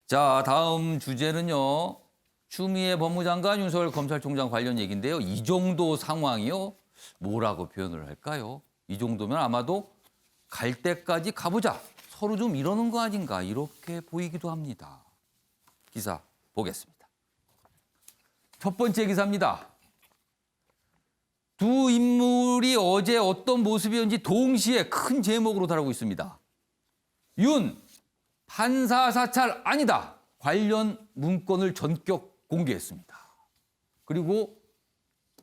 자, 다음 주제는요. 추미애 법무장관, 윤석열 검찰총장 관련 얘기인데요. 이 정도 상황이요. 뭐라고 표현을 할까요? 이 정도면 아마도 갈 때까지 가보자. 서로 좀 이러는 거 아닌가 이렇게 보이기도 합니다. 기사 보겠습니다. 첫 번째 기사입니다. 두 인물이 어제 어떤 모습이었는지 동시에 큰 제목으로 다루고 있습니다. 윤, 판사 사찰 아니다. 관련 문건을 전격 공개했습니다. 그리고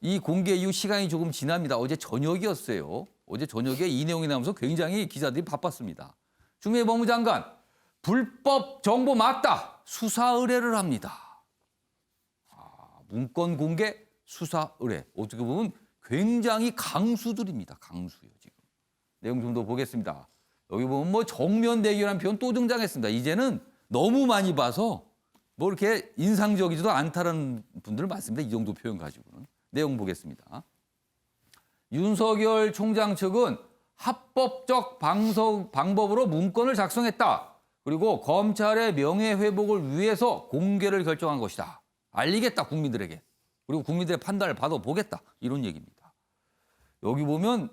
이 공개 이후 시간이 조금 지납니다. 어제 저녁이었어요. 어제 저녁에 이 내용이 나오면서 굉장히 기자들이 바빴습니다. 추미애 법무장관, 불법 정보 맞다. 수사 의뢰를 합니다. 문건 공개, 수사 의뢰. 어떻게 보면 굉장히 강수들입니다. 강수요, 지금. 내용 좀 더 보겠습니다. 여기 보면 뭐 정면 대결한 표현 또 등장했습니다. 이제는 너무 많이 봐서 뭐 이렇게 인상적이지도 않다는 분들 많습니다. 이 정도 표현 가지고는. 내용 보겠습니다. 윤석열 총장 측은 합법적 방법으로 문건을 작성했다. 그리고 검찰의 명예회복을 위해서 공개를 결정한 것이다. 알리겠다, 국민들에게. 그리고 국민들의 판단을 받아보겠다. 이런 얘기입니다. 여기 보면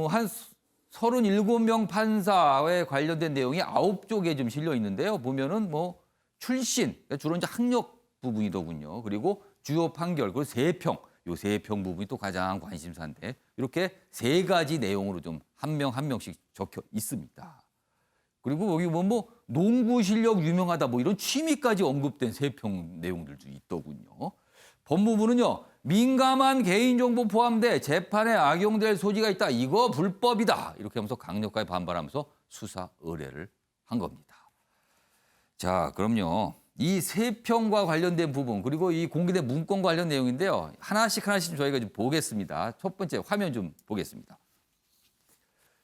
한 37명 판사에 관련된 내용이 9쪽에 좀 실려 있는데요. 보면은 뭐 출신, 주로 이제 학력 부분이더군요. 그리고 주요 판결, 그리고 세평, 요 세평 부분이 또 가장 관심사인데 이렇게 세 가지 내용으로 좀 한 명 한 명씩 적혀 있습니다. 그리고 여기 보면 뭐 농구 실력 유명하다 뭐 이런 취미까지 언급된 세평 내용들도 있더군요. 법무부는요. 민감한 개인정보 포함돼 재판에 악용될 소지가 있다. 이거 불법이다. 이렇게 하면서 강력하게 반발하면서 수사 의뢰를 한 겁니다. 자, 그럼요. 이 세평과 관련된 부분 그리고 이 공개된 문건 관련 내용인데요. 하나씩 좀 저희가 좀 보겠습니다. 첫 번째 화면 좀 보겠습니다.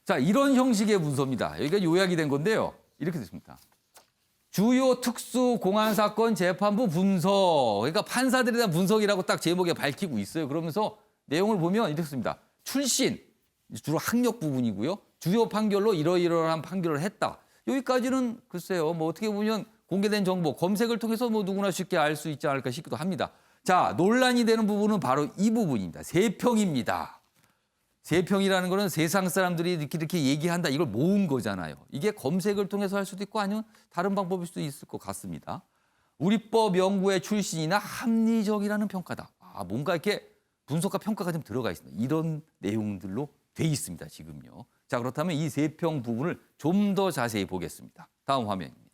자, 이런 형식의 문서입니다. 여기가 요약이 된 건데요. 이렇게 됐습니다. 주요 특수 공안 사건 재판부 분석. 그러니까 판사들에 대한 분석이라고 딱 제목에 밝히고 있어요. 그러면서 내용을 보면 이렇습니다. 출신, 주로 학력 부분이고요. 주요 판결로 이러이러한 판결을 했다. 여기까지는 글쎄요. 뭐 어떻게 보면 공개된 정보, 검색을 통해서 뭐 누구나 쉽게 알 수 있지 않을까 싶기도 합니다. 자, 논란이 되는 부분은 바로 이 부분입니다. 세평입니다. 세평이라는 거는 세상 사람들이 이렇게 얘기한다. 이걸 모은 거잖아요. 이게 검색을 통해서 할 수도 있고 아니면 다른 방법일 수도 있을 것 같습니다. 우리법 연구의 출신이나 합리적이라는 평가다. 뭔가 이렇게 분석과 평가가 좀 들어가 있습니다. 이런 내용들로 돼 있습니다. 지금요. 자, 그렇다면 이 세평 부분을 좀 더 자세히 보겠습니다. 다음 화면입니다.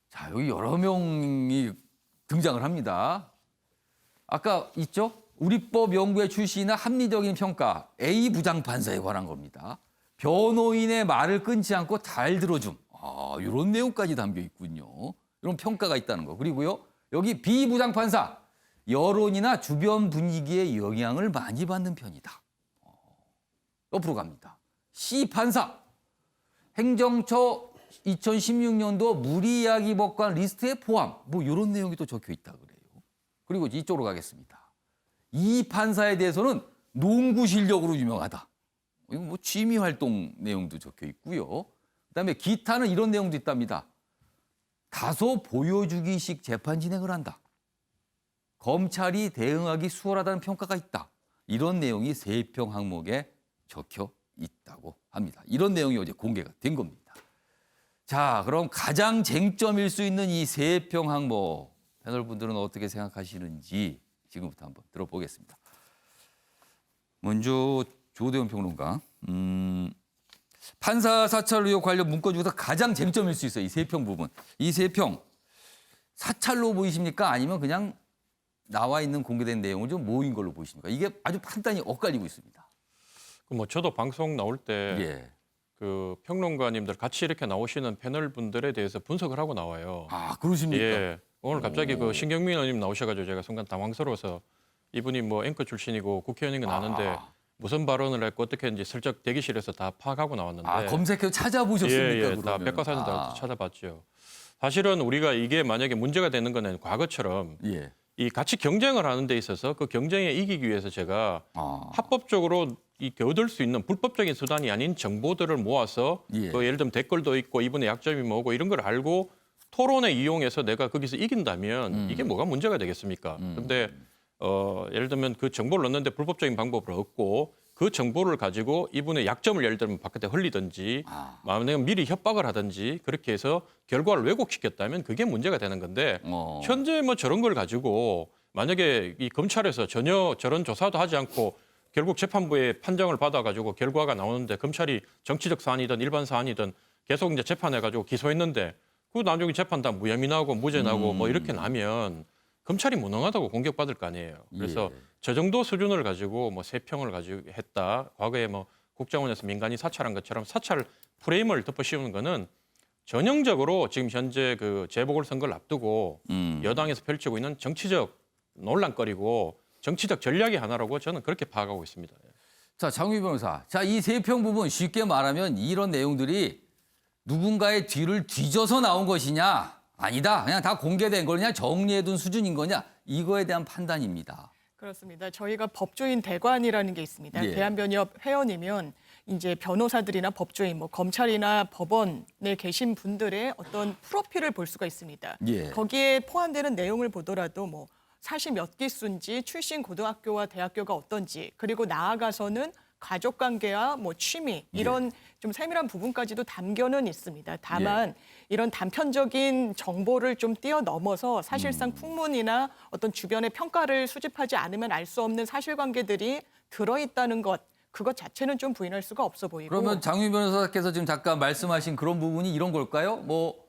자, 여기 여러 명이 등장을 합니다. 아까 있죠? 우리법 연구의 출신이나 합리적인 평가, A 부장판사에 관한 겁니다. 변호인의 말을 끊지 않고 잘 들어줌. 이런 내용까지 담겨 있군요. 이런 평가가 있다는 거. 그리고요, 여기 B 부장판사, 여론이나 주변 분위기에 영향을 많이 받는 편이다. 옆으로 갑니다. C 판사, 행정처 2016년도 무리야기 법관 리스트에 포함. 뭐 이런 내용이 또 적혀 있다 그래요. 그리고 이쪽으로 가겠습니다. 이 판사에 대해서는 농구 실력으로 유명하다. 이거 뭐 취미 활동 내용도 적혀 있고요. 그다음에 기타는 이런 내용도 있답니다. 다소 보여주기식 재판 진행을 한다. 검찰이 대응하기 수월하다는 평가가 있다. 이런 내용이 세평 항목에 적혀 있다고 합니다. 이런 내용이 어제 공개가 된 겁니다. 자, 그럼 가장 쟁점일 수 있는 이 세평 항목 패널 분들은 어떻게 생각하시는지 지금부터 한번 들어보겠습니다. 먼저 조대원 평론가. 판사 사찰 의혹 관련 문건 중에서 가장 쟁점일 수 있어요. 이 세평 부분. 이 세평 사찰로 보이십니까? 아니면 그냥 나와 있는 공개된 내용을 좀 모인 걸로 보이십니까? 이게 아주 판단이 엇갈리고 있습니다. 뭐 저도 방송 나올 때 그 평론가님들 같이 이렇게 나오시는 패널 분들에 대해서 분석을 하고 나와요. 그러십니까? 예. 오늘 갑자기 그 신경민 의원님 나오셔가지고 제가 순간 당황스러워서 이분이 뭐 앵커 출신이고 국회의원인 건 아는데 무슨 발언을 했고 어떻게 했는지 슬쩍 대기실에서 다 파악하고 나왔는데. 검색해서 찾아보셨습니까? 예. 다 백과사전 다 찾아봤죠. 사실은 우리가 이게 만약에 문제가 되는 거는 과거처럼 이 같이 경쟁을 하는 데 있어서 그 경쟁에 이기기 위해서 제가 합법적으로 얻을 수 있는 불법적인 수단이 아닌 정보들을 모아서 예. 또 예를 들면 댓글도 있고 이분의 약점이 뭐고 이런 걸 알고 토론에 이용해서 내가 거기서 이긴다면 이게 뭐가 문제가 되겠습니까? 근데 예를 들면 그 정보를 얻는데 불법적인 방법을 얻고 그 정보를 가지고 이분의 약점을 예를 들면 바깥에 흘리든지 만약에 미리 협박을 하든지 그렇게 해서 결과를 왜곡시켰다면 그게 문제가 되는 건데 현재 뭐 저런 걸 가지고 만약에 이 검찰에서 전혀 저런 조사도 하지 않고 결국 재판부의 판정을 받아가지고 결과가 나오는데 검찰이 정치적 사안이든 일반 사안이든 계속 이제 재판해가지고 기소했는데 그 나중에 재판 다 무혐의 나오고 무죄 나오고 뭐 이렇게 나면 검찰이 무능하다고 공격받을 거 아니에요. 그래서 저 정도 수준을 가지고 뭐 세평을 가지고 했다. 과거에 뭐 국정원에서 민간인 사찰한 것처럼 사찰 프레임을 덮어씌우는 거는 전형적으로 지금 현재 그 재보궐선거를 앞두고 여당에서 펼치고 있는 정치적 논란거리고 정치적 전략의 하나라고 저는 그렇게 파악하고 있습니다. 자, 장유비 변호사. 자, 이 세평 부분 쉽게 말하면 이런 내용들이 누군가의 뒤를 뒤져서 나온 것이냐? 아니다. 그냥 다 공개된 거냐? 정리해둔 수준인 거냐? 이거에 대한 판단입니다. 그렇습니다. 저희가 법조인 대관이라는 게 있습니다. 예. 대한변협 회원이면 이제 변호사들이나 법조인, 뭐 검찰이나 법원에 계신 분들의 어떤 프로필을 볼 수가 있습니다. 예. 거기에 포함되는 내용을 보더라도 뭐 사실 몇 기수인지, 출신 고등학교와 대학교가 어떤지, 그리고 나아가서는 가족관계와 뭐 취미 이런 좀 세밀한 부분까지도 담겨는 있습니다. 다만 이런 단편적인 정보를 좀 뛰어넘어서 사실상 풍문이나 어떤 주변의 평가를 수집하지 않으면 알 수 없는 사실관계들이 들어있다는 것, 그것 자체는 좀 부인할 수가 없어 보이고. 그러면 장유비 변호사께서 지금 잠깐 말씀하신 그런 부분이 이런 걸까요? 뭐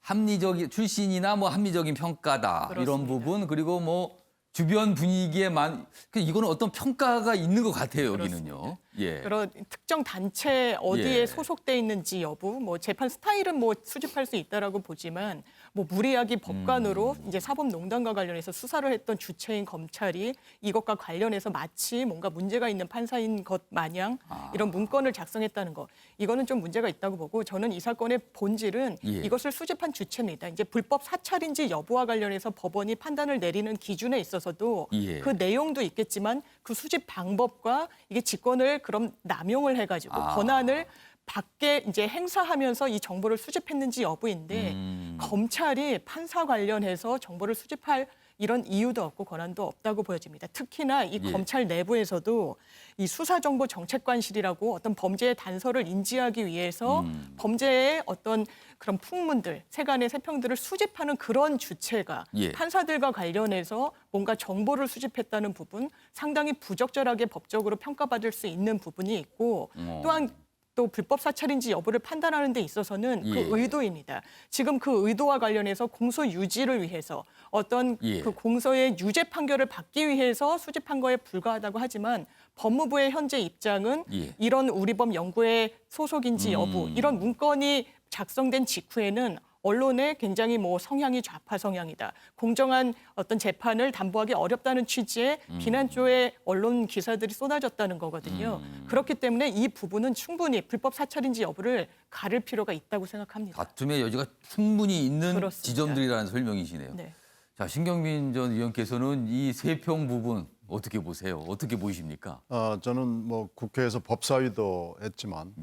합리적인 출신이나 뭐 합리적인 평가다. 이런 그렇습니다. 부분 그리고 뭐 주변 분위기에만 이거는 어떤 평가가 있는 것 같아요, 여기는요. 예. 그런 특정 단체 어디에 예. 소속돼 있는지 여부, 뭐 재판 스타일은 뭐 수집할 수 있다라고 보지만 뭐 무리하게 법관으로 이제 사법농단과 관련해서 수사를 했던 주체인 검찰이 이것과 관련해서 마치 뭔가 문제가 있는 판사인 것 마냥 이런 문건을 작성했다는 거, 이거는 좀 문제가 있다고 보고 저는 이 사건의 본질은 예. 이것을 수집한 주체입니다. 이제 불법 사찰인지 여부와 관련해서 법원이 판단을 내리는 기준에 있어서도 예. 그 내용도 있겠지만 그 수집 방법과 이게 직권을 그럼 남용을 해가지고 권한을 밖에 이제 행사하면서 이 정보를 수집했는지 여부인데 검찰이 판사 관련해서 정보를 수집할 이런 이유도 없고 권한도 없다고 보여집니다. 특히나 이 검찰 내부에서도 이 수사정보정책관실이라고 어떤 범죄의 단서를 인지하기 위해서 범죄의 어떤 그런 풍문들, 세간의 세평들을 수집하는 그런 주체가 판사들과 관련해서 뭔가 정보를 수집했다는 부분, 상당히 부적절하게 법적으로 평가받을 수 있는 부분이 있고 또한 또 불법 사찰인지 여부를 판단하는 데 있어서는 그 의도입니다. 지금 그 의도와 관련해서 공소 유지를 위해서 어떤 그 공소의 유죄 판결을 받기 위해서 수집한 거에 불과하다고 하지만 법무부의 현재 입장은 이런 우리법 연구의 소속인지 여부, 이런 문건이 작성된 직후에는 언론에 굉장히 뭐 성향이 좌파 성향이다. 공정한 어떤 재판을 담보하기 어렵다는 취지의 비난조의 언론 기사들이 쏟아졌다는 거거든요. 그렇기 때문에 이 부분은 충분히 불법 사찰인지 여부를 가릴 필요가 있다고 생각합니다. 다툼의 여지가 충분히 있는 그렇습니다. 지점들이라는 설명이시네요. 네. 자, 신경민 전 의원께서는 이 세평 부분 어떻게 보세요? 어떻게 보이십니까? 저는 뭐 국회에서 법사위도 했지만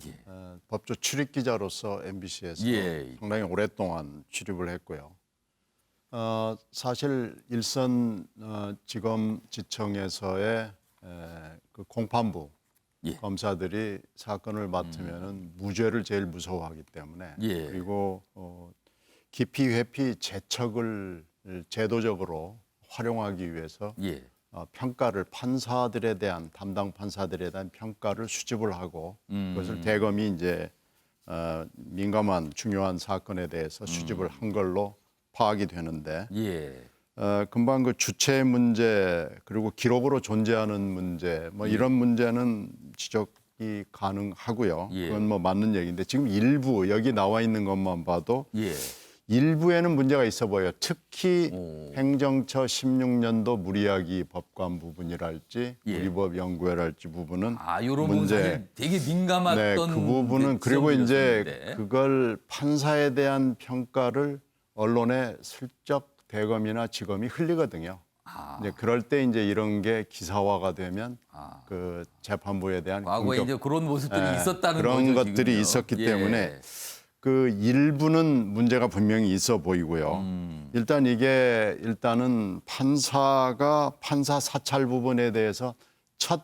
법조 출입 기자로서 MBC에서 상당히 오랫동안 출입을 했고요. 사실 일선 지검지청에서의 그 공판부 검사들이 사건을 맡으면은 무죄를 제일 무서워하기 때문에 그리고 기피 회피 재척을 제도적으로 활용하기 위해서 평가를 판사들에 대한 담당 판사들에 대한 평가를 수집을 하고 그것을 대검이 이제 민감한 중요한 사건에 대해서 수집을 한 걸로 파악이 되는데 금방 그 주체 문제 그리고 기록으로 존재하는 문제 뭐 이런 문제는 지적이 가능하고요. 그건 뭐 맞는 얘기인데 지금 일부 여기 나와 있는 것만 봐도 일부에는 문제가 있어 보여요. 특히 행정처 16년도 무리하기 법관 부분이랄지 우리법 연구회랄지 부분은 이런 문제. 부분 사실 되게 민감했던 네, 그 부분은 그리고 이제 지점들이었었는데. 그걸 판사에 대한 평가를 언론에 슬쩍 대검이나 지검이 흘리거든요. 이제 그럴 때 이제 이런 게 기사화가 되면 그 재판부에 대한 과거에 공격, 이제 그런 모습들이 예, 있었다는 그런 거죠, 것들이 지금요. 있었기 예. 때문에 그 일부는 문제가 분명히 있어 보이고요. 일단 이게 일단은 판사가 판사 사찰 부분에 대해서 첫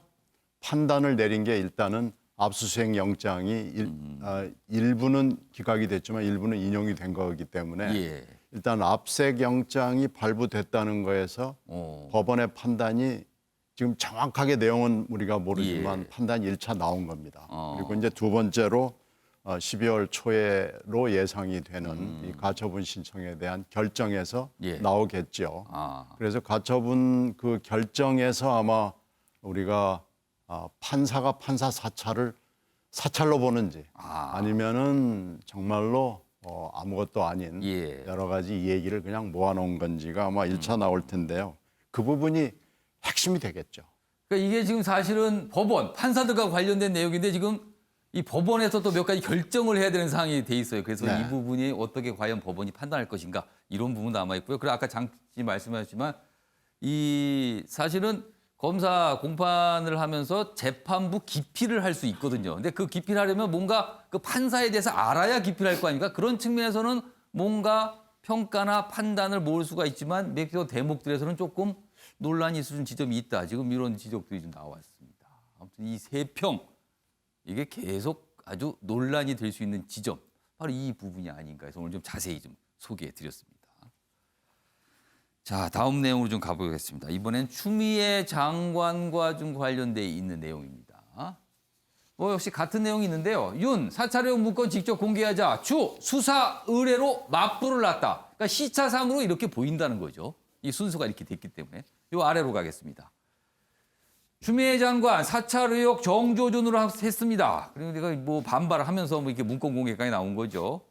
판단을 내린 게 일단은 압수수색 영장이 일부는 기각이 됐지만 일부는 인용이 된 거기 때문에 예. 일단 압색 영장이 발부됐다는 거에서 법원의 판단이 지금 정확하게 내용은 우리가 모르지만 예. 판단이 1차 나온 겁니다. 그리고 이제 두 번째로 12월 초에로 예상이 되는 이 가처분 신청에 대한 결정에서 예. 나오겠죠. 아. 그래서 가처분 그 결정에서 아마 우리가 판사가 판사 사찰을 사찰로 보는지 아니면은 정말로 아무것도 아닌 예. 여러 가지 얘기를 그냥 모아놓은 건지가 아마 1차 나올 텐데요. 그 부분이 핵심이 되겠죠. 그러니까 이게 지금 사실은 법원, 판사들과 관련된 내용인데 지금 이 법원에서 또 몇 가지 결정을 해야 되는 상황이 돼 있어요. 그래서 네. 이 부분이 어떻게 과연 법원이 판단할 것인가 이런 부분도 남아 있고요. 그리고 아까 장님 말씀하셨지만 이 사실은 검사 공판을 하면서 재판부 기피를 할 수 있거든요. 근데 그 기피를 하려면 뭔가 그 판사에 대해서 알아야 기피를 할 거 아닙니까? 그런 측면에서는 뭔가 평가나 판단을 모을 수가 있지만 몇 개 대목들에서는 조금 논란이 있을 지점이 있다. 지금 이런 지적들이 좀 나왔습니다. 아무튼 이 세 평 이게 계속 아주 논란이 될 수 있는 지점 바로 이 부분이 아닌가 해서 오늘 좀 자세히 좀 소개해 드렸습니다. 자, 다음 내용으로 좀 가보겠습니다. 이번엔 추미애 장관과 좀 관련돼 있는 내용입니다. 뭐 역시 같은 내용이 있는데요. 윤 사찰용 문건 직접 공개하자 추 수사 의뢰로 맞불을 놨다. 그러니까 시차상으로 이렇게 보인다는 거죠. 이 순서가 이렇게 됐기 때문에 요 아래로 가겠습니다. 추미애 장관 사찰 의혹 정조준으로 했습니다. 그리고 내가 뭐 반발을 하면서 뭐 이렇게 문건 공개까지 나온 거죠.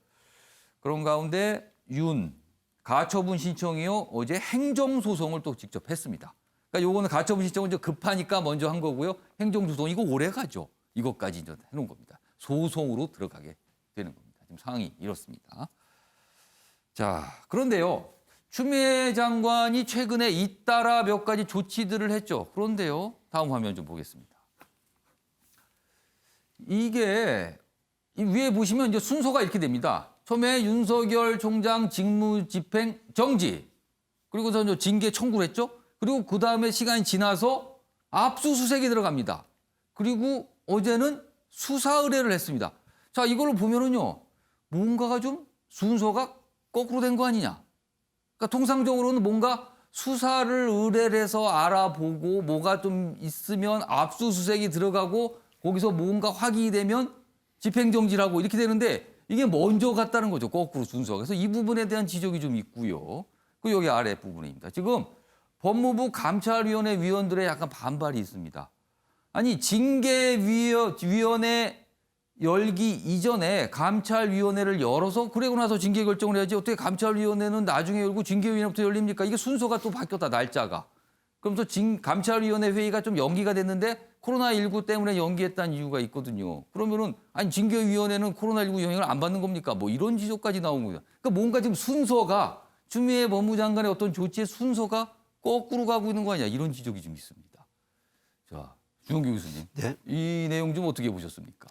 그런 가운데 윤 가처분 신청이요 어제 행정소송을 또 직접 했습니다. 그러니까 요거는 가처분 신청은 좀 급하니까 먼저 한 거고요. 행정소송 이거 오래 가죠. 이것까지 이제 해놓은 겁니다. 소송으로 들어가게 되는 겁니다. 지금 상황이 이렇습니다. 자, 그런데요. 추미애 장관이 최근에 잇따라 몇 가지 조치들을 했죠. 그런데요. 다음 화면 좀 보겠습니다. 이게 이 위에 보시면 이제 순서가 이렇게 됩니다. 처음에 윤석열 총장 직무집행 정지. 그리고서 이제 징계 청구를 했죠. 그리고 그 다음에 시간이 지나서 압수수색이 들어갑니다. 그리고 어제는 수사 의뢰를 했습니다. 자, 이걸로 보면은요. 뭔가가 좀 순서가 거꾸로 된 거 아니냐. 그러니까 통상적으로는 뭔가 수사를 의뢰를 해서 알아보고 뭐가 좀 있으면 압수수색이 들어가고 거기서 뭔가 확인이 되면 집행정지라고 이렇게 되는데 이게 먼저 갔다는 거죠. 거꾸로 순서가. 그래서 이 부분에 대한 지적이 좀 있고요. 그리고 여기 아래 부분입니다. 지금 법무부 감찰위원회 위원들의 약간 반발이 있습니다. 아니 징계위원회 열기 이전에 감찰위원회를 열어서 그러고 나서 징계 결정을 해야지 어떻게 감찰위원회는 나중에 열고 징계위원회부터 열립니까? 이게 순서가 또 바뀌었다 날짜가. 그러면서 감찰위원회 회의가 좀 연기가 됐는데 코로나19 때문에 연기했다는 이유가 있거든요. 그러면은 아니 징계위원회는 코로나19 영향을 안 받는 겁니까? 뭐 이런 지적까지 나온 거예요. 그러니까 뭔가 지금 순서가 추미애 법무장관의 어떤 조치의 순서가 거꾸로 가고 있는 거 아니냐 이런 지적이 좀 있습니다. 자, 주영기 교수님, 네. 이 내용 좀 어떻게 보셨습니까?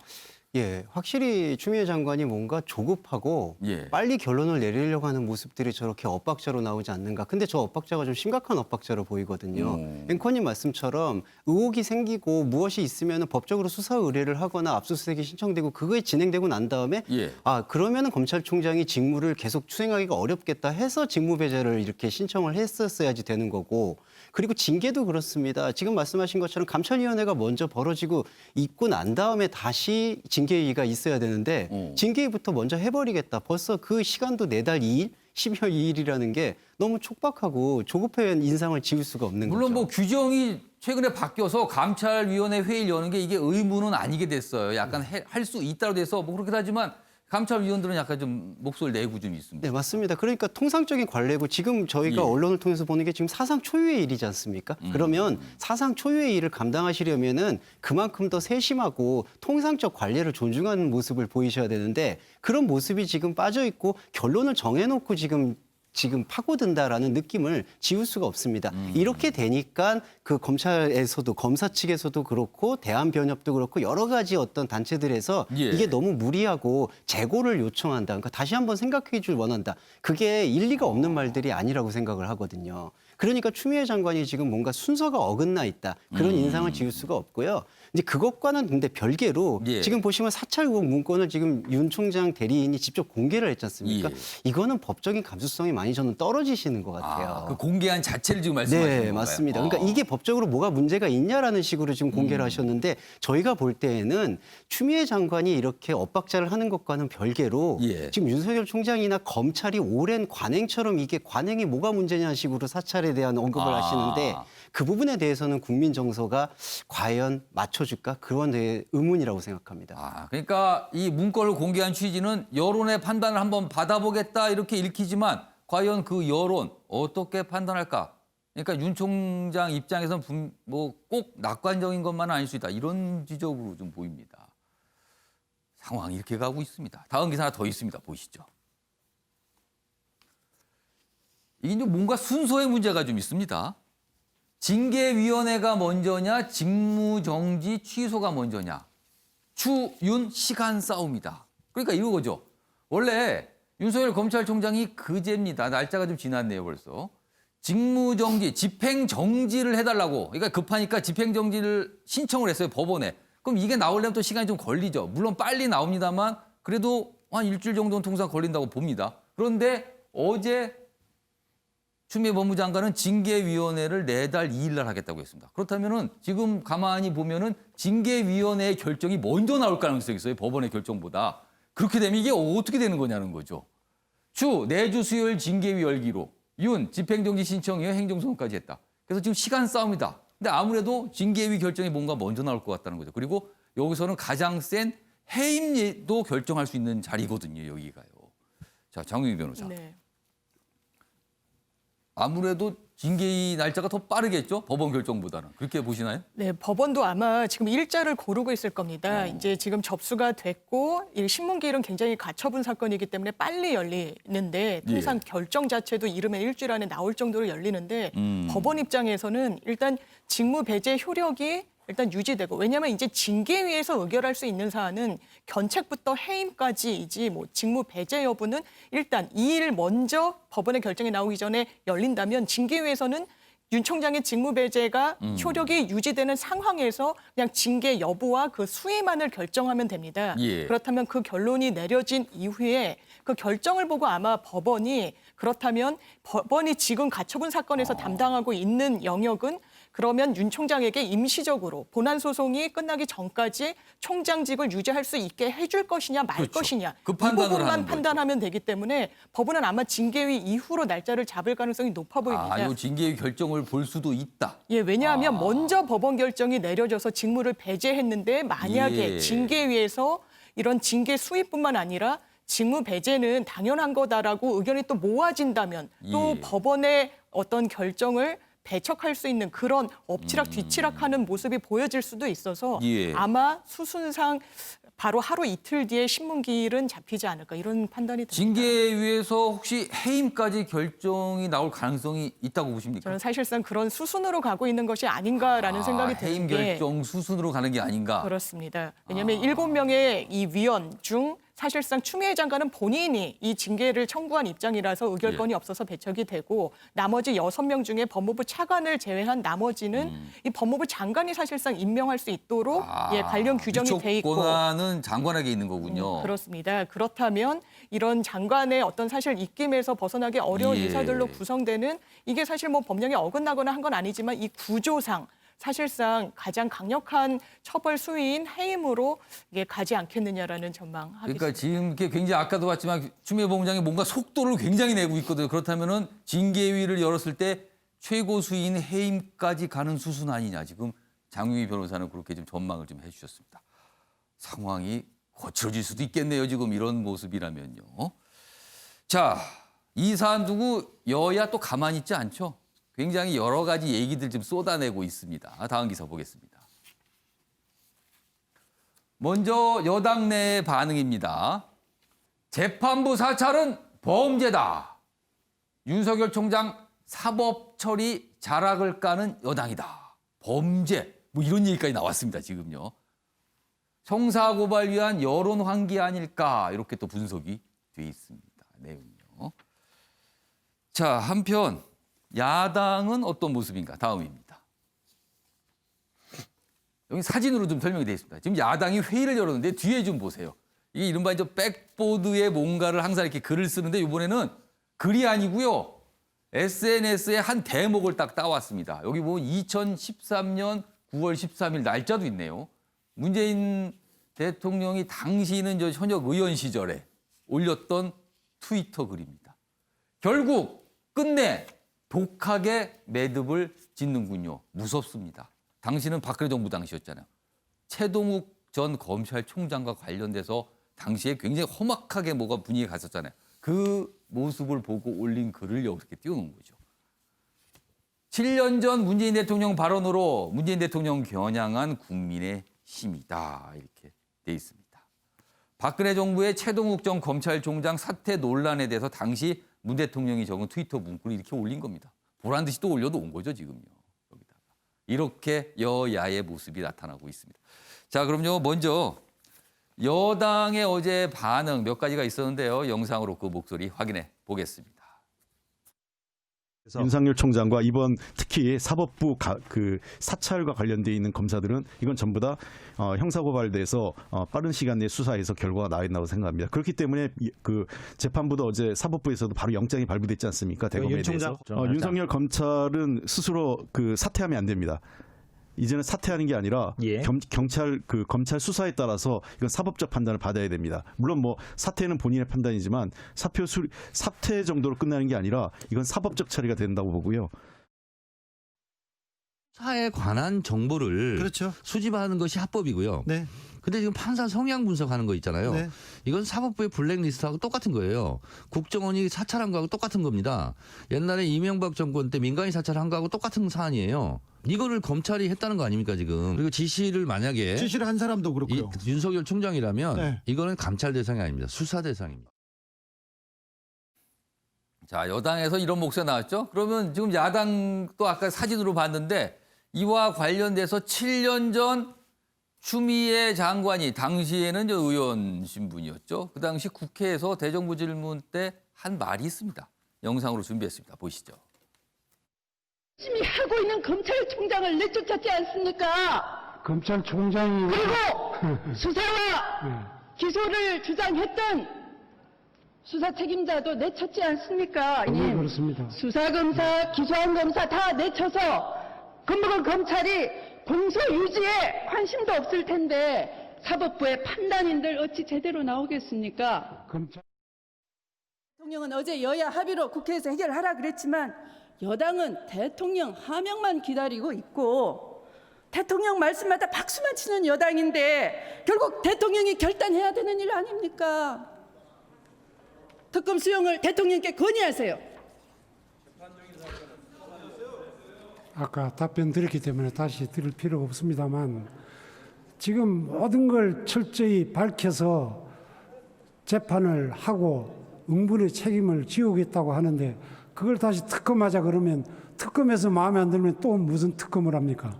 예, 확실히 추미애 장관이 뭔가 조급하고 예. 빨리 결론을 내리려고 하는 모습들이 저렇게 엇박자로 나오지 않는가. 근데 저 엇박자가 좀 심각한 엇박자로 보이거든요. 앵커님 말씀처럼 의혹이 생기고 무엇이 있으면 법적으로 수사 의뢰를 하거나 압수수색이 신청되고 그거에 진행되고 난 다음에 예. 그러면은 검찰총장이 직무를 계속 수행하기가 어렵겠다 해서 직무배제를 이렇게 신청을 했었어야지 되는 거고 그리고 징계도 그렇습니다. 지금 말씀하신 것처럼 감찰위원회가 먼저 벌어지고 있고 난 다음에 다시 징계위가 있어야 되는데 징계위부터 먼저 해버리겠다. 벌써 그 시간도 4달 2일, 12월 2일이라는 게 너무 촉박하고 조급한 인상을 지울 수가 없는 거죠. 물론 뭐 규정이 최근에 바뀌어서 감찰위원회 회의를 여는 게 이게 의무는 아니게 됐어요. 약간 할 수 있다고 돼서 뭐 그렇긴 하지만 감찰위원들은 약간 좀 목소리를 내고 좀 있습니다. 네, 맞습니다. 그러니까 통상적인 관례고 지금 저희가 예. 언론을 통해서 보는 게 지금 사상 초유의 일이지 않습니까? 그러면 사상 초유의 일을 감당하시려면은 그만큼 더 세심하고 통상적 관례를 존중하는 모습을 보이셔야 되는데 그런 모습이 지금 빠져 있고 결론을 정해놓고 지금 지금 파고든다라는 느낌을 지울 수가 없습니다. 이렇게 되니까 그 검찰에서도 검사 측에서도 그렇고 대한변협도 그렇고 여러 가지 어떤 단체들에서 예. 이게 너무 무리하고 재고를 요청한다. 그러니까 다시 한번 생각해 줄 원한다. 그게 일리가 없는 말들이 아니라고 생각을 하거든요. 그러니까 추미애 장관이 지금 뭔가 순서가 어긋나 있다. 그런 인상을 지울 수가 없고요. 이제 그것과는 근데 별개로 예. 지금 보시면 사찰 의혹 문건을 지금 윤 총장 대리인이 직접 공개를 했지 않습니까? 예. 이거는 법적인 감수성이 많이 저는 떨어지시는 것 같아요. 그 공개한 자체를 지금 말씀하시는 네, 건가요? 맞습니다. 그러니까 이게 법적으로 뭐가 문제가 있냐라는 식으로 지금 공개를 하셨는데 저희가 볼 때에는 추미애 장관이 이렇게 엇박자를 하는 것과는 별개로 예. 지금 윤석열 총장이나 검찰이 오랜 관행처럼 이게 관행이 뭐가 문제냐 식으로 사찰에 대한 언급을 아. 하시는데 그 부분에 대해서는 국민 정서가 과연 맞춰줄까? 그건 내 의문이라고 생각합니다. 그러니까 이 문건을 공개한 취지는 여론의 판단을 한번 받아보겠다 이렇게 읽히지만 과연 그 여론 어떻게 판단할까? 그러니까 윤 총장 입장에서는 뭐 꼭 낙관적인 것만은 아닐 수 있다. 이런 지적으로 좀 보입니다. 상황이 이렇게 가고 있습니다. 다음 기사 하나 더 있습니다. 보시죠. 이게 이제 뭔가 순서의 문제가 좀 있습니다. 징계위원회가 먼저냐, 직무정지 취소가 먼저냐. 추윤 시간 싸움이다. 그러니까 이거죠. 원래 윤석열 검찰총장이 그제입니다. 날짜가 좀 지났네요, 벌써. 직무정지, 집행정지를 해달라고. 그러니까 급하니까 집행정지를 신청을 했어요, 법원에. 그럼 이게 나오려면 또 시간이 좀 걸리죠. 물론 빨리 나옵니다만 그래도 한 일주일 정도는 통상 걸린다고 봅니다. 그런데 어제 추미애 법무장관은 징계위원회를 내달 2일 날 하겠다고 했습니다. 그렇다면은 지금 가만히 보면은 징계위원회의 결정이 먼저 나올 가능성이 있어요. 법원의 결정보다. 그렇게 되면 이게 어떻게 되는 거냐는 거죠. 내주 수요일 징계위 열기로 윤 집행정지 신청이요 행정소송까지 했다. 그래서 지금 시간 싸움이다. 근데 아무래도 징계위 결정이 뭔가 먼저 나올 것 같다는 거죠. 그리고 여기서는 가장 센 해임도 결정할 수 있는 자리거든요. 여기가요. 자, 장유희 변호사. 네. 아무래도 징계위 날짜가 더 빠르겠죠? 법원 결정보다는. 그렇게 보시나요? 네, 법원도 아마 지금 일자를 고르고 있을 겁니다. 이제 지금 접수가 됐고 이 신문기일은 굉장히 가처분 사건이기 때문에 빨리 열리는데 통상 결정 자체도 이르면 일주일 안에 나올 정도로 열리는데 법원 입장에서는 일단 직무 배제 효력이 일단 유지되고 왜냐하면 이제 징계위에서 의결할 수 있는 사안은 견책부터 해임까지이지 뭐 직무 배제 여부는 일단 이 일 먼저 법원의 결정이 나오기 전에 열린다면 징계위에서는 윤 총장의 직무 배제가 효력이 유지되는 상황에서 그냥 징계 여부와 그 수위만을 결정하면 됩니다. 예. 그렇다면 그 결론이 내려진 이후에 그 결정을 보고 아마 법원이 그렇다면 법원이 지금 가처분 사건에서 담당하고 있는 영역은 그러면 윤 총장에게 임시적으로 본안 소송이 끝나기 전까지 총장직을 유지할 수 있게 해줄 것이냐 말 그렇죠. 것이냐 그 이 판단을 하는 부분만 거죠. 판단하면 되기 때문에 법원은 아마 징계위 이후로 날짜를 잡을 가능성이 높아 보입니다. 이 징계위 결정을 볼 수도 있다. 예, 왜냐하면 먼저 법원 결정이 내려져서 직무를 배제했는데 만약에 예. 징계위에서 이런 징계 수위뿐만 아니라 직무 배제는 당연한 거다라고 의견이 또 모아진다면 또 예. 법원의 어떤 결정을 배척할 수 있는 그런 엎치락 뒤치락하는 모습이 보여질 수도 있어서 예. 아마 수순상 바로 하루 이틀 뒤에 신문기일은 잡히지 않을까 이런 판단이 듭니다. 징계위에서 혹시 해임까지 결정이 나올 가능성이 있다고 보십니까? 저는 사실상 그런 수순으로 가고 있는 것이 아닌가라는 생각이 해임 드는 게 결정 수순으로 가는 게 아닌가. 그렇습니다. 왜냐하면 7명의 이 위원 중 사실상 추미애 장관은 본인이 이 징계를 청구한 입장이라서 의결권이 없어서 배척이 되고 나머지 6명 중에 법무부 차관을 제외한 나머지는 이 법무부 장관이 사실상 임명할 수 있도록 관련 규정이 이쪽 돼 있고 권한은 장관에게 있는 거군요. 그렇습니다. 그렇다면 이런 장관의 어떤 사실 입김에서 벗어나기 어려운 예. 인사들로 구성되는 이게 사실 뭐 법령에 어긋나거나 한 건 아니지만 이 구조상 사실상 가장 강력한 처벌 수위인 해임으로 이게 가지 않겠느냐라는 전망하겠습니다. 그러니까 지금 이렇게 굉장히 아까도 봤지만 추미애 법무장이 뭔가 속도를 굉장히 내고 있거든요. 그렇다면은 징계위를 열었을 때 최고 수위인 해임까지 가는 수순 아니냐. 지금 장유희 변호사는 그렇게 좀 전망을 좀 해주셨습니다. 상황이 거칠어질 수도 있겠네요. 지금 이런 모습이라면요. 자, 이 사안 두고 여야 또 가만히 있지 않죠. 굉장히 여러 가지 얘기들 좀 쏟아내고 있습니다. 다음 기사 보겠습니다. 먼저 여당 내 반응입니다. 재판부 사찰은 범죄다. 윤석열 총장 사법 처리 자락을 까는 여당이다. 범죄 뭐 이런 얘기까지 나왔습니다. 지금요. 형사 고발 위한 여론 환기 아닐까 이렇게 또 분석이 돼 있습니다. 내용이요. 자, 한편 야당은 어떤 모습인가? 다음입니다. 여기 사진으로 좀 설명이 되어 있습니다. 지금 야당이 회의를 열었는데 뒤에 좀 보세요. 이게 이른바 이제 백보드에 뭔가를 항상 이렇게 글을 쓰는데 이번에는 글이 아니고요. SNS에 한 대목을 딱 따왔습니다. 여기 보면 2013년 9월 13일 날짜도 있네요. 문재인 대통령이 당시는 저 현역 의원 시절에 올렸던 트위터 글입니다. 결국 끝내 독하게 매듭을 짓는군요. 무섭습니다. 당시는 박근혜 정부 당시였잖아요. 최동욱 전 검찰총장과 관련돼서 당시에 굉장히 험악하게 뭐가 분위기가 갔었잖아요. 그 모습을 보고 올린 글을 이렇게 띄워놓은 거죠. 7년 전 문재인 대통령 발언으로 문재인 대통령 겨냥한 국민의 힘이다. 이렇게 돼 있습니다. 박근혜 정부의 최동욱 전 검찰총장 사퇴 논란에 대해서 당시 문 대통령이 적은 트위터 문구를 이렇게 올린 겁니다. 보란 듯이 또 올려놓은 거죠, 지금요. 여기다가. 이렇게 여야의 모습이 나타나고 있습니다. 자, 그럼요. 먼저 여당의 어제 반응 몇 가지가 있었는데요. 영상으로 그 목소리 확인해 보겠습니다. 윤석열 총장과 이번 특히 사법부 그 사찰과 관련돼 있는 검사들은 이건 전부 다 형사고발돼서 빠른 시간 내에 수사해서 결과가 나야 된다고 생각합니다. 그렇기 때문에 그 재판부도 어제 사법부에서도 바로 영장이 발부됐지 않습니까? 대검에 대해서. 윤석열 검찰은 스스로 그 사퇴하면 안 됩니다. 이제는 사퇴하는 게 아니라 경찰 그 검찰 수사에 따라서 이건 사법적 판단을 받아야 됩니다. 물론 뭐 사퇴는 본인의 판단이지만 사퇴 정도로 끝나는 게 아니라 이건 사법적 처리가 된다고 보고요. 수사에 관한 정보를 그렇죠. 수집하는 것이 합법이고요. 네. 근데 지금 판사 성향 분석하는 거 있잖아요. 네. 이건 사법부의 블랙리스트하고 똑같은 거예요. 국정원이 사찰한 거하고 똑같은 겁니다. 옛날에 이명박 정권 때 민간인 사찰한 거하고 똑같은 사안이에요. 이거를 검찰이 했다는 거 아닙니까 지금. 그리고 지시를 만약에 지시를 한 사람도 그렇고요. 윤석열 총장이라면 네. 이거는 감찰 대상이 아닙니다. 수사 대상입니다. 자, 여당에서 이런 목소리가 나왔죠. 그러면 지금 야당도 아까 사진으로 봤는데 이와 관련돼서 7년 전 추미애 장관이 당시에는 저 의원 신분이었죠. 그 당시 국회에서 대정부 질문 때 한 말이 있습니다. 영상으로 준비했습니다. 보시죠. 열심히 하고 있는 검찰총장을 내쫓았지 않습니까? 검찰총장이 그리고 수사와 기소를 주장했던 수사 책임자도 내쳤지 않습니까? 네, 그렇습니다. 수사검사, 기소한 검사 다 내쳐서 겁먹은 검찰이 공소 유지에 관심도 없을 텐데 사법부의 판단인들 어찌 제대로 나오겠습니까? 대통령은 어제 여야 합의로 국회에서 해결하라 그랬지만 여당은 대통령 하명만 기다리고 있고 대통령 말씀마다 박수만 치는 여당인데 결국 대통령이 결단해야 되는 일 아닙니까? 특검 수용을 대통령께 건의하세요. 아까 답변 드렸기 때문에 다시 드릴 필요가 없습니다만 지금 모든 걸 철저히 밝혀서 재판을 하고 응분의 책임을 지우겠다고 하는데 그걸 다시 특검하자 그러면 특검에서 마음에 안 들면 또 무슨 특검을 합니까?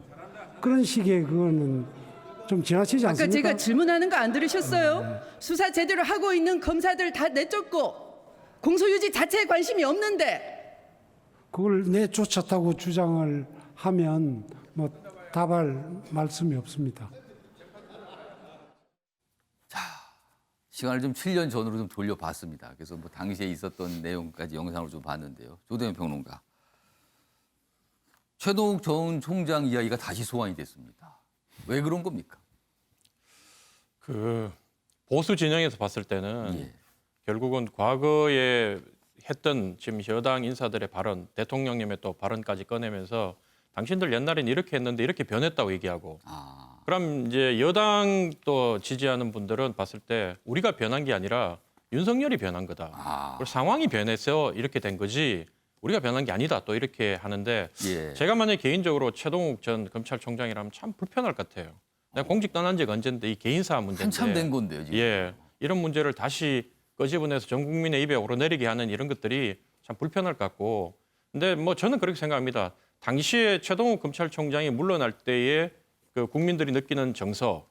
그런 식의 그거는 좀 지나치지 않습니까? 아까 제가 질문하는 거 안 들으셨어요? 수사 제대로 하고 있는 검사들 다 내쫓고 공소유지 자체에 관심이 없는데 그걸 내쫓았다고 주장을 하면 뭐 답할 말씀이 없습니다. 시간을 좀 7년 전으로 좀 돌려봤습니다. 그래서 뭐 당시에 있었던 내용까지 영상으로 좀 봤는데요. 조대현 평론가. 최동욱 전 총장 이야기가 다시 소환이 됐습니다. 왜 그런 겁니까? 그 보수 진영에서 봤을 때는 결국은 과거에 했던 지금 여당 인사들의 발언, 대통령님의 또 발언까지 꺼내면서 당신들 옛날엔 이렇게 했는데 이렇게 변했다고 얘기하고 그럼 이제 여당 또 지지하는 분들은 봤을 때 우리가 변한 게 아니라 윤석열이 변한 거다. 그리고 상황이 변해서 이렇게 된 거지 우리가 변한 게 아니다. 또 이렇게 하는데 제가 만약에 개인적으로 최동욱 전 검찰총장이라면 참 불편할 것 같아요. 내가 공직 떠난 지가 언젠데 이 개인사 문제인데. 한참 된 건데요. 지금. 이런 문제를 다시 끄집어내서 전 국민의 입에 오르내리게 하는 이런 것들이 참 불편할 것 같고. 근데 뭐 저는 그렇게 생각합니다. 당시에 최동욱 검찰총장이 물러날 때에 그 국민들이 느끼는 정서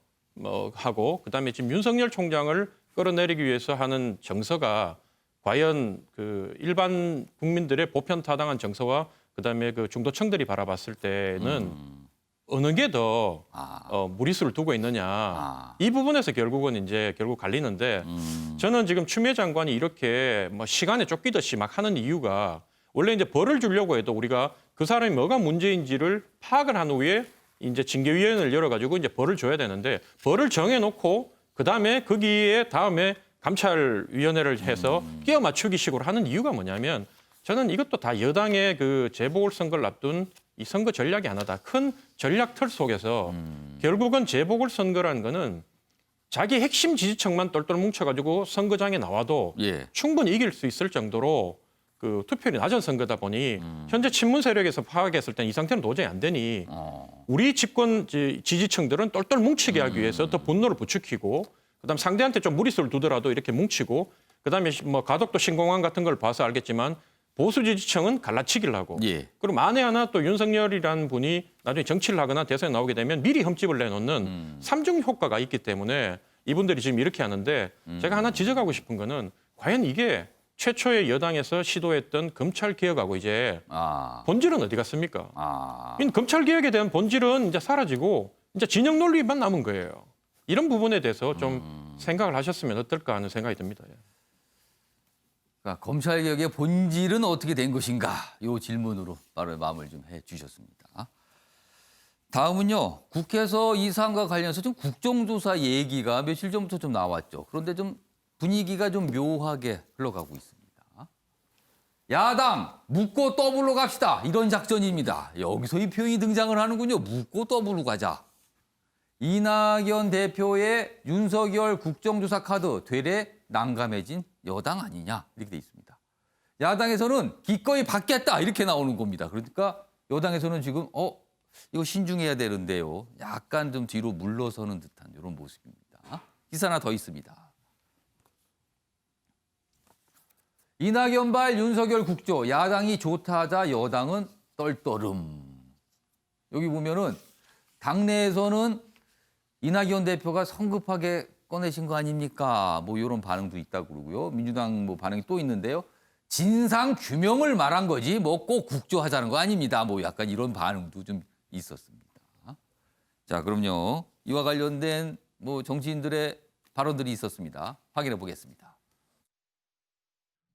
하고 그다음에 지금 윤석열 총장을 끌어내리기 위해서 하는 정서가 과연 그 일반 국민들의 보편 타당한 정서와 그다음에 그 중도층들이 바라봤을 때는 어느 게 더 무리수를 두고 있느냐 이 부분에서 결국 갈리는데 저는 지금 추미애 장관이 이렇게 뭐 시간에 쫓기듯이 막 하는 이유가 원래 이제 벌을 주려고 해도 우리가 그 사람이 뭐가 문제인지를 파악을 한 후에 이제 징계위원회를 열어가지고 이제 벌을 줘야 되는데 벌을 정해놓고 그다음에 거기에 다음에 감찰위원회를 해서 끼워 맞추기 식으로 하는 이유가 뭐냐면 저는 이것도 다 여당의 그 재보궐선거를 앞둔 이 선거 전략이 하나다. 큰 전략 틀 속에서 결국은 재보궐선거라는 거는 자기 핵심 지지층만 똘똘 뭉쳐가지고 선거장에 나와도 충분히 이길 수 있을 정도로 그 투표율이 낮은 선거다 보니 현재 친문 세력에서 파악했을 땐 이 상태는 도저히 안 되니 우리 집권 지지층들은 똘똘 뭉치게 하기 위해서 더 분노를 부추기고 그다음 상대한테 좀 무리수를 두더라도 이렇게 뭉치고 그다음에 뭐 가덕도 신공항 같은 걸 봐서 알겠지만 보수 지지층은 갈라치기를 하고 그리고 만에 하나 또 윤석열이라는 분이 나중에 정치를 하거나 대선에 나오게 되면 미리 흠집을 내놓는 삼중 효과가 있기 때문에 이분들이 지금 이렇게 하는데 제가 하나 지적하고 싶은 거는 과연 이게 최초의 여당에서 시도했던 검찰 개혁하고 이제 본질은 어디 갔습니까? 검찰 개혁에 대한 본질은 이제 사라지고 이제 진영 논리만 남은 거예요. 이런 부분에 대해서 좀 생각을 하셨으면 어떨까 하는 생각이 듭니다. 그러니까 검찰 개혁의 본질은 어떻게 된 것인가? 이 질문으로 바로 마음을 좀 해주셨습니다. 다음은요. 국회에서 이 사안과 관련해서 좀 국정조사 얘기가 며칠 전부터 좀 나왔죠. 그런데 좀 분위기가 좀 묘하게 흘러가고 있습니다. 야당 묻고 더블로 갑시다. 이런 작전입니다. 여기서 이 표현이 등장을 하는군요. 묻고 더블로 가자. 이낙연 대표의 윤석열 국정조사 카드 되레 난감해진 여당 아니냐 이렇게 돼 있습니다. 야당에서는 기꺼이 받겠다 이렇게 나오는 겁니다. 그러니까 여당에서는 지금 이거 신중해야 되는데요. 약간 좀 뒤로 물러서는 듯한 이런 모습입니다. 기사 하나 더 있습니다. 이낙연발 윤석열 국조 야당이 좋다 하자 여당은 떨떠름. 여기 보면은 당내에서는 이낙연 대표가 성급하게 꺼내신 거 아닙니까? 뭐 이런 반응도 있다고 그러고요. 민주당 뭐 반응이 또 있는데요. 진상 규명을 말한 거지 뭐 꼭 국조하자는 거 아닙니다. 뭐 약간 이런 반응도 좀 있었습니다. 자, 그럼요. 이와 관련된 뭐 정치인들의 발언들이 있었습니다. 확인해 보겠습니다.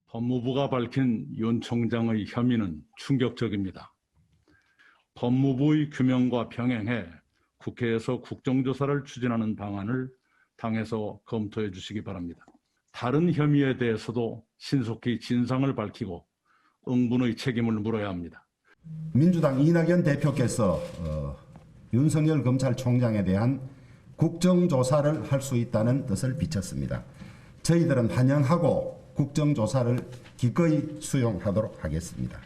법무부가 밝힌 윤 총장의 혐의는 충격적입니다. 법무부의 규명과 병행해 국회에서 국정조사를 추진하는 방안을 당에서 검토해 주시기 바랍니다. 다른 혐의에 대해서도 신속히 진상을 밝히고 응분의 책임을 물어야 합니다. 민주당 이낙연 대표께서 윤석열 검찰총장에 대한 국정조사를 할 수 있다는 뜻을 비쳤습니다. 저희들은 환영하고 국정조사를 기꺼이 수용하도록 하겠습니다.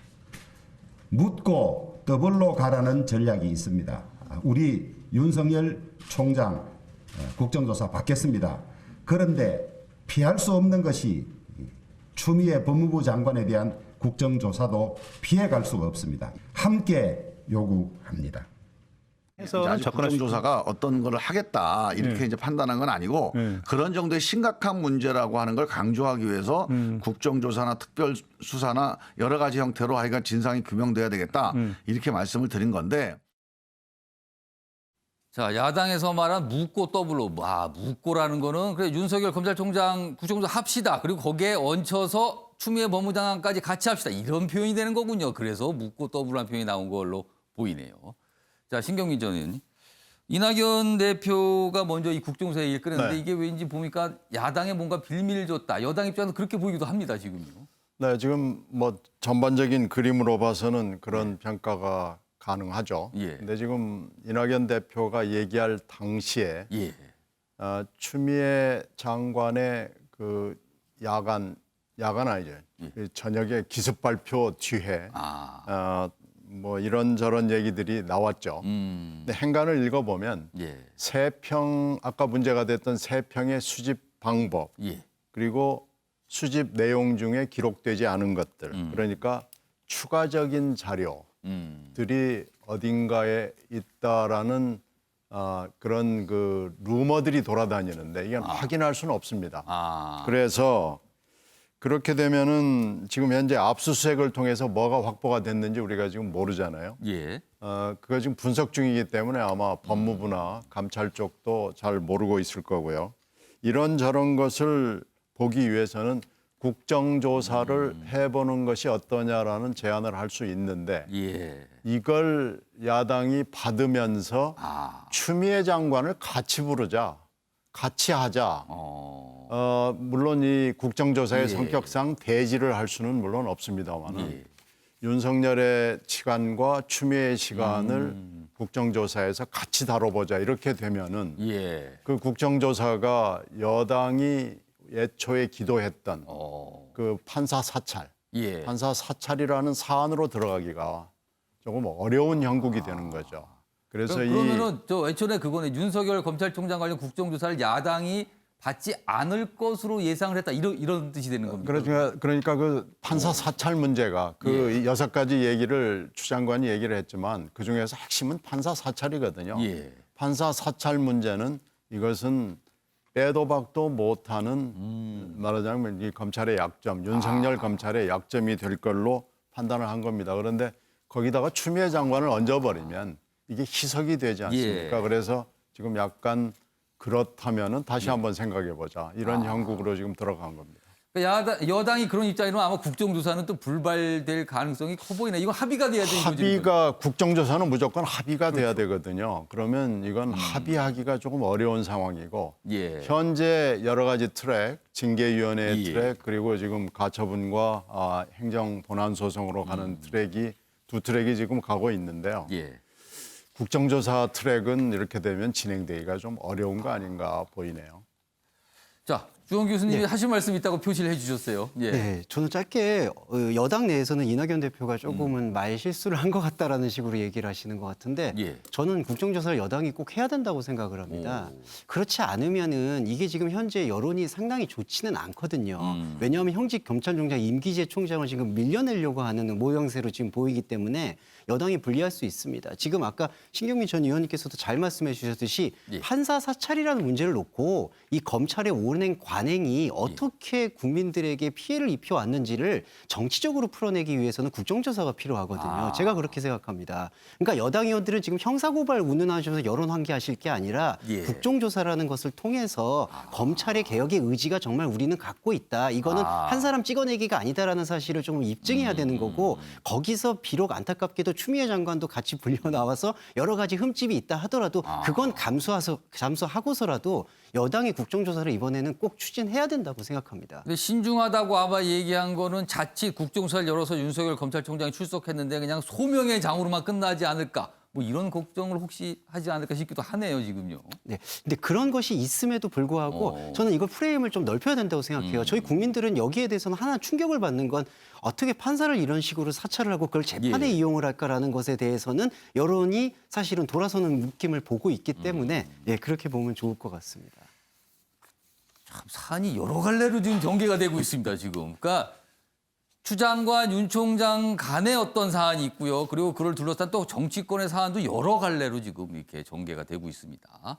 묻고 더블로 가라는 전략이 있습니다. 우리 윤석열 총장 국정조사 받겠습니다. 그런데 피할 수 없는 것이 추미애 법무부 장관에 대한 국정조사도 피해갈 수가 없습니다. 함께 요구합니다. 국정조사가 어떤 걸 하겠다 이렇게 이제 판단한 건 아니고 그런 정도의 심각한 문제라고 하는 걸 강조하기 위해서 국정조사나 특별수사나 여러 가지 형태로 하여간 진상이 규명돼야 되겠다 이렇게 말씀을 드린 건데. 자, 야당에서 말한 묻고 더블로, 묻고라는 거는 그래 윤석열 검찰총장 국정조사 합시다. 그리고 거기에 얹혀서 추미애 법무장관까지 같이 합시다. 이런 표현이 되는 거군요. 그래서 묻고 더블로라는 표현이 나온 걸로 보이네요. 자, 신경민 전 의원님. 이낙연 대표가 먼저 이 국정조사 얘기를 꺼냈는데 이게 왠지 보니까 야당에 뭔가 빌미를 줬다. 여당 입장에서 그렇게 보이기도 합니다, 지금요. 네, 지금 뭐 전반적인 그림으로 봐서는 그런 평가가 가능하죠. 근데 지금 이낙연 대표가 얘기할 당시에 추미애 장관의 그 야간 아니죠. 그 저녁에 기습 발표 뒤에 뭐 이런저런 얘기들이 나왔죠. 근데 행간을 읽어보면 아까 문제가 됐던 세평의 수집 방법 그리고 수집 내용 중에 기록되지 않은 것들, 그러니까 추가적인 자료들이 어딘가에 있다라는 그런 그 루머들이 돌아다니는데 이건 확인할 수는 없습니다. 그래서 그렇게 되면은 지금 현재 압수수색을 통해서 뭐가 확보가 됐는지 우리가 지금 모르잖아요. 예. 그거 지금 분석 중이기 때문에 아마 법무부나 감찰 쪽도 잘 모르고 있을 거고요. 이런저런 것을 보기 위해서는 국정조사를 해보는 것이 어떠냐라는 제안을 할 수 있는데 예. 이걸 야당이 받으면서 추미애 장관을 같이 부르자, 같이 하자. 물론 이 국정조사의 성격상 대지를 할 수는 물론 없습니다만은 윤석열의 시간과 추미애의 시간을 국정조사에서 같이 다뤄보자 이렇게 되면은 그 국정조사가 여당이 애초에 기도했던 그 판사 사찰, 판사 사찰이라는 사안으로 들어가기가 조금 어려운 형국이 되는 거죠. 그래서 그러면은 저 애초에 그거네 윤석열 검찰총장 관련 국정조사를 야당이 받지 않을 것으로 예상을 했다 이런 뜻이 되는 겁니다. 그러니까 그 판사 사찰 문제가 그 6가지 얘기를 추 장관이 얘기를 했지만 그 중에서 핵심은 판사 사찰이거든요. 판사 사찰 문제는 이것은 빼도 박도 못하는 말하자면 이 검찰의 약점, 윤석열 검찰의 약점이 될 걸로 판단을 한 겁니다. 그런데 거기다가 추미애 장관을 얹어버리면 이게 희석이 되지 않습니까? 그래서 지금 약간 그렇다면은 다시 한번 생각해 보자. 이런 형국으로 지금 들어간 겁니다. 여당이 그런 입장이면 아마 국정조사는 또 불발될 가능성이 커 보이네. 이거 합의가 돼야 되는 거죠. 합의가 국정조사는 무조건 합의가 돼야 되거든요. 그러면 이건 합의하기가 조금 어려운 상황이고 현재 여러 가지 트랙, 징계위원회 트랙 그리고 지금 가처분과 행정본안소송으로 가는 트랙이 두 트랙이 지금 가고 있는데요. 국정조사 트랙은 이렇게 되면 진행되기가 좀 어려운 거 아닌가 보이네요. 자, 주원 교수님이 하실 말씀 있다고 표시를 해주셨어요. 네, 저는 짧게 여당 내에서는 이낙연 대표가 조금은 말 실수를 한 것 같다라는 식으로 얘기를 하시는 것 같은데 저는 국정조사를 여당이 꼭 해야 된다고 생각을 합니다. 그렇지 않으면은 이게 지금 현재 여론이 상당히 좋지는 않거든요. 왜냐하면 현직 검찰총장 임기재 총장을 지금 밀려내려고 하는 모양새로 지금 보이기 때문에 여당이 불리할 수 있습니다. 지금 아까 신경민 전 의원님께서도 잘 말씀해 주셨듯이 판사 사찰이라는 문제를 놓고 이 검찰의 오랜 관행이 어떻게 국민들에게 피해를 입혀왔는지를 정치적으로 풀어내기 위해서는 국정조사가 필요하거든요. 제가 그렇게 생각합니다. 그러니까 여당 의원들은 지금 형사고발 운운하셔서 여론 환기하실 게 아니라 국정조사라는 것을 통해서 검찰의 개혁의 의지가 정말 우리는 갖고 있다. 이거는 한 사람 찍어내기가 아니다라는 사실을 좀 입증해야 되는 거고 거기서 비록 안타깝게도 추미애 장관도 같이 불려 나와서 여러 가지 흠집이 있다 하더라도 그건 감수하고서라도 여당의 국정조사를 이번에는 꼭 추진해야 된다고 생각합니다. 근데 신중하다고 아마 얘기한 거는 자칫 국정조사를 열어서 윤석열 검찰총장이 출석했는데 그냥 소명의 장으로만 끝나지 않을까. 뭐 이런 걱정을 혹시 하지 않을까 싶기도 하네요, 지금요. 네. 근데 그런 것이 있음에도 불구하고 저는 이걸 프레임을 좀 넓혀야 된다고 생각해요. 저희 국민들은 여기에 대해서는 하나 충격을 받는 건 어떻게 판사를 이런 식으로 사찰을 하고 그걸 재판에 이용을 할까라는 것에 대해서는 여론이 사실은 돌아서는 느낌을 보고 있기 때문에 그렇게 보면 좋을 것 같습니다. 참 사안이 여러 갈래로 지금 전개가 되고 있습니다, 지금. 그러니까 추 장관, 윤 총장 간의 어떤 사안이 있고요. 그리고 그를 둘러싼 또 정치권의 사안도 여러 갈래로 지금 이렇게 전개가 되고 있습니다.